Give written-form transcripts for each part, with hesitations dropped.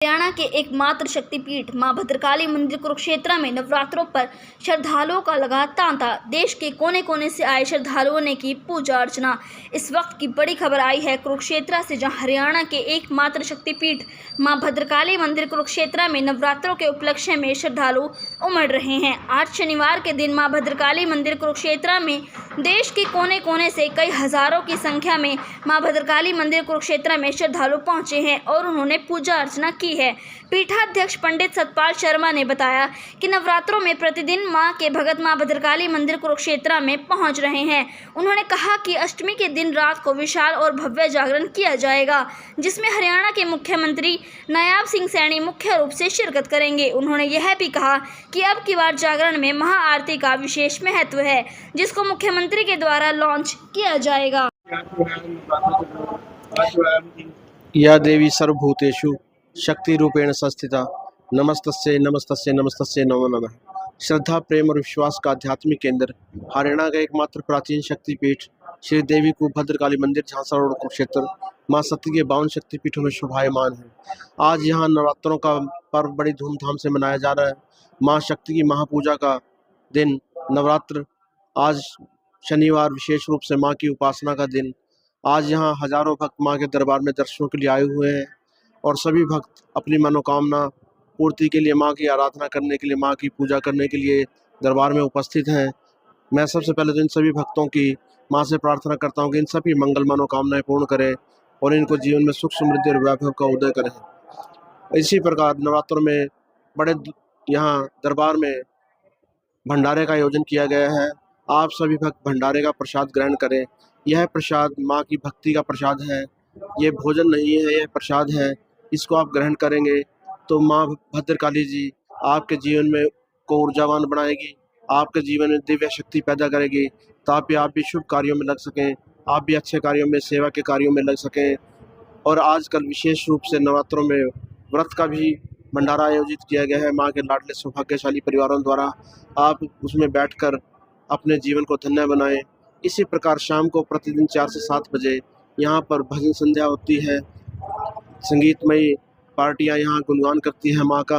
हरियाणा के एकमात्र शक्तिपीठ मां भद्रकाली मंदिर कुरुक्षेत्र में नवरात्रों पर श्रद्धालुओं का लगा तांता। देश के कोने कोने से आए श्रद्धालुओं ने की पूजा अर्चना। इस वक्त की बड़ी खबर आई है कुरुक्षेत्र से, जहां हरियाणा के एकमात्र शक्तिपीठ मां भद्रकाली मंदिर कुरुक्षेत्र में नवरात्रों के उपलक्ष्य में श्रद्धालु उमड़ रहे हैं। आज शनिवार के दिन मां भद्रकाली मंदिर कुरुक्षेत्र में देश के कोने कोने से कई हजारों की संख्या में मां भद्रकाली मंदिर कुरुक्षेत्र में श्रद्धालु पहुंचे हैं और उन्होंने पूजा अर्चना की है। पीठाध्यक्ष पंडित सतपाल शर्मा ने बताया कि नवरात्रों में प्रतिदिन मां के भगत मां भद्रकाली मंदिर कुरुक्षेत्र में पहुंच रहे हैं। उन्होंने कहा कि अष्टमी के दिन रात को विशाल और भव्य जागरण किया जाएगा, जिसमें हरियाणा के मुख्यमंत्री नायब सिंह सैनी मुख्य रूप से शिरकत करेंगे। उन्होंने यह भी कहा कि अब की बार जागरण में महाआरती का विशेष महत्व है, जिसको मुख्यमंत्री के द्वारा लॉन्च किया जाएगा। या देवी सर्वभूतेषु शक्ति रूपेण संस्थिता नमस्तस्यै नमस्तस्यै नमस्तस्यै नमो नमः। श्रद्धा, प्रेम और विश्वास का आध्यात्मिक केंद्र, हरियाणा का एकमात्र प्राचीन शक्तिपीठ श्री देवी को भद्रकाली मंदिर, झांसा रोड, कुरुक्षेत्र मां सती के 52 शक्तिपीठों में शोभायमान है। आज यहाँ नवरात्रों का पर्व बड़ी धूमधाम से मनाया जा रहा है। मां शक्ति की महापूजा का दिन नवरात्र, आज शनिवार विशेष रूप से मां की उपासना का दिन। आज यहाँ हजारों भक्त मां के दरबार में दर्शनों के लिए आए हुए हैं और सभी भक्त अपनी मनोकामना पूर्ति के लिए, मां की आराधना करने के लिए, मां की पूजा करने के लिए दरबार में उपस्थित हैं। मैं सबसे पहले तो इन सभी भक्तों की मां से प्रार्थना करता हूं कि इन सभी मंगल मनोकामनाएं पूर्ण करें और इनको जीवन में सुख, समृद्धि और वैभव का उदय करें। इसी प्रकार नवरात्रों में बड़े यहाँ दरबार में भंडारे का आयोजन किया गया है। आप सभी भक्त भंडारे का प्रसाद ग्रहण करें। यह प्रसाद माँ की भक्ति का प्रसाद है, ये भोजन नहीं है, यह प्रसाद है। इसको आप ग्रहण करेंगे तो माँ भद्रकाली जी आपके जीवन में को ऊर्जावान बनाएगी, आपके जीवन में दिव्य शक्ति पैदा करेगी, ताकि आप भी शुभ कार्यों में लग सकें, आप भी अच्छे कार्यों में, सेवा के कार्यों में लग सकें। और आजकल विशेष रूप से नवरात्रों में व्रत का भी भंडारा आयोजित किया गया है माँ के लाडले सौभाग्यशाली परिवारों द्वारा। आप उसमें बैठकर अपने जीवन को धन्य बनाएं। इसी प्रकार शाम को प्रतिदिन 4 से 7 बजे यहाँ पर भजन संध्या होती है। संगीतमयी पार्टियाँ यहाँ गुणगान करती हैं माँ का।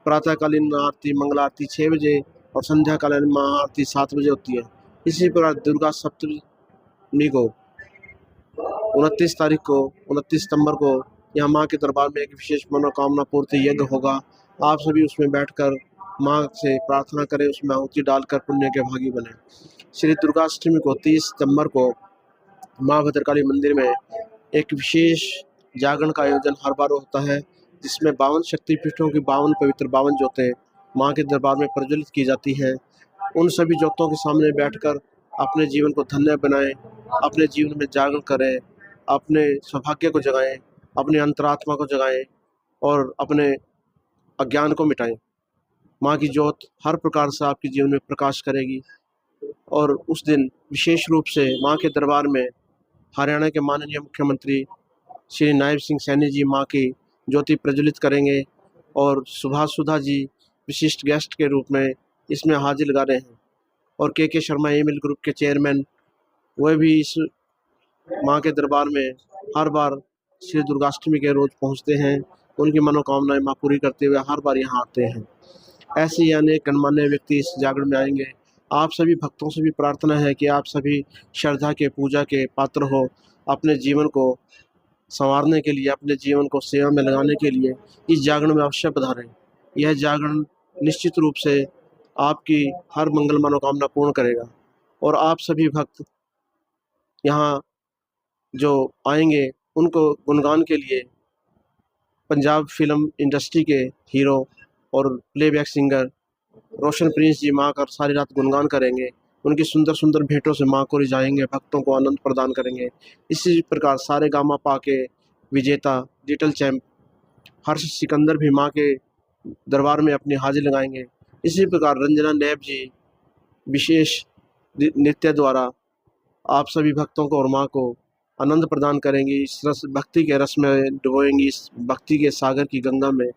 प्रातःकालीन आरती, मंगला आरती 6 बजे और संध्याकालीन महाआरती 7 बजे होती है। इसी प्रकार दुर्गा सप्तमी को 29 तारीख को, 29 सितंबर को यहाँ माँ के दरबार में एक विशेष मनोकामना पूर्ति यज्ञ होगा। आप सभी उसमें बैठकर माँ से प्रार्थना करें, उसमें आहुति डालकर पुण्य के भागी बने। श्री दुर्गाष्टमी को 30 सितंबर को माँ भद्रकाली मंदिर में एक विशेष जागरण का आयोजन हर बार होता है, जिसमें 52 शक्तिपीठों की 52 पवित्र 52 ज्योतें माँ के दरबार में प्रज्वलित की जाती हैं। उन सभी ज्योतों के सामने बैठकर अपने जीवन को धन्य बनाएं, अपने जीवन में जागरण करें, अपने सौभाग्य को जगाएं, अपनी अंतरात्मा को जगाएं और अपने अज्ञान को मिटाएं। माँ की ज्योत हर प्रकार से आपके जीवन में प्रकाश करेगी। और उस दिन विशेष रूप से माँ के दरबार में हरियाणा के माननीय मुख्यमंत्री श्री नायब सिंह सैनी जी माँ की ज्योति प्रज्वलित करेंगे और सुभाष सुधा जी विशिष्ट गेस्ट के रूप में इसमें हाजिर लगा रहे हैं। और के शर्मा एमिल ग्रुप के चेयरमैन, वह भी इस माँ के दरबार में हर बार श्री दुर्गाष्टमी के रोज पहुँचते हैं। उनकी मनोकामनाएं माँ पूरी करते हुए हर बार यहाँ आते हैं। ऐसे ही अनेक गणमान्य व्यक्ति इस जागरण में आएंगे। आप सभी भक्तों से भी प्रार्थना है कि आप सभी श्रद्धा के, पूजा के पात्र हो। अपने जीवन को संवारने के लिए, अपने जीवन को सेवा में लगाने के लिए इस जागरण में अवश्य पधारें। यह जागरण निश्चित रूप से आपकी हर मंगल मनोकामना पूर्ण करेगा। और आप सभी भक्त यहाँ जो आएंगे उनको गुणगान के लिए पंजाब फिल्म इंडस्ट्री के हीरो और प्लेबैक सिंगर रोशन प्रिंस जी माँ का सारी रात गुणगान करेंगे। उनकी सुंदर सुंदर भेंटों से माँ को रिझाएंगे, भक्तों को आनंद प्रदान करेंगे। इसी प्रकार सारे गामा पा के विजेता लिटिल चैम्प हर्ष सिकंदर भी माँ के दरबार में अपनी हाजिरी लगाएंगे। इसी प्रकार रंजना नैब जी विशेष नृत्य द्वारा आप सभी भक्तों को और माँ को आनंद प्रदान करेंगी। इस रस भक्ति के रस में डुबोएंगी, इस भक्ति के सागर की गंगा में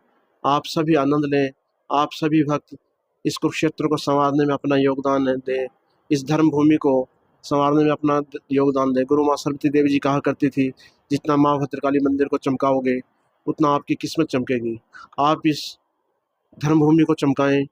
आप सभी आनंद लें। आप सभी भक्त इस कुरुक्षेत्र को संवारने में अपना योगदान दें, इस धर्म भूमि को संवारने में अपना योगदान दें। गुरु माँ सरस्वती देवी जी कहा करती थी, जितना माँ भद्रकाली मंदिर को चमकाओगे उतना आपकी किस्मत चमकेगी। आप इस धर्मभूमि को चमकाएं।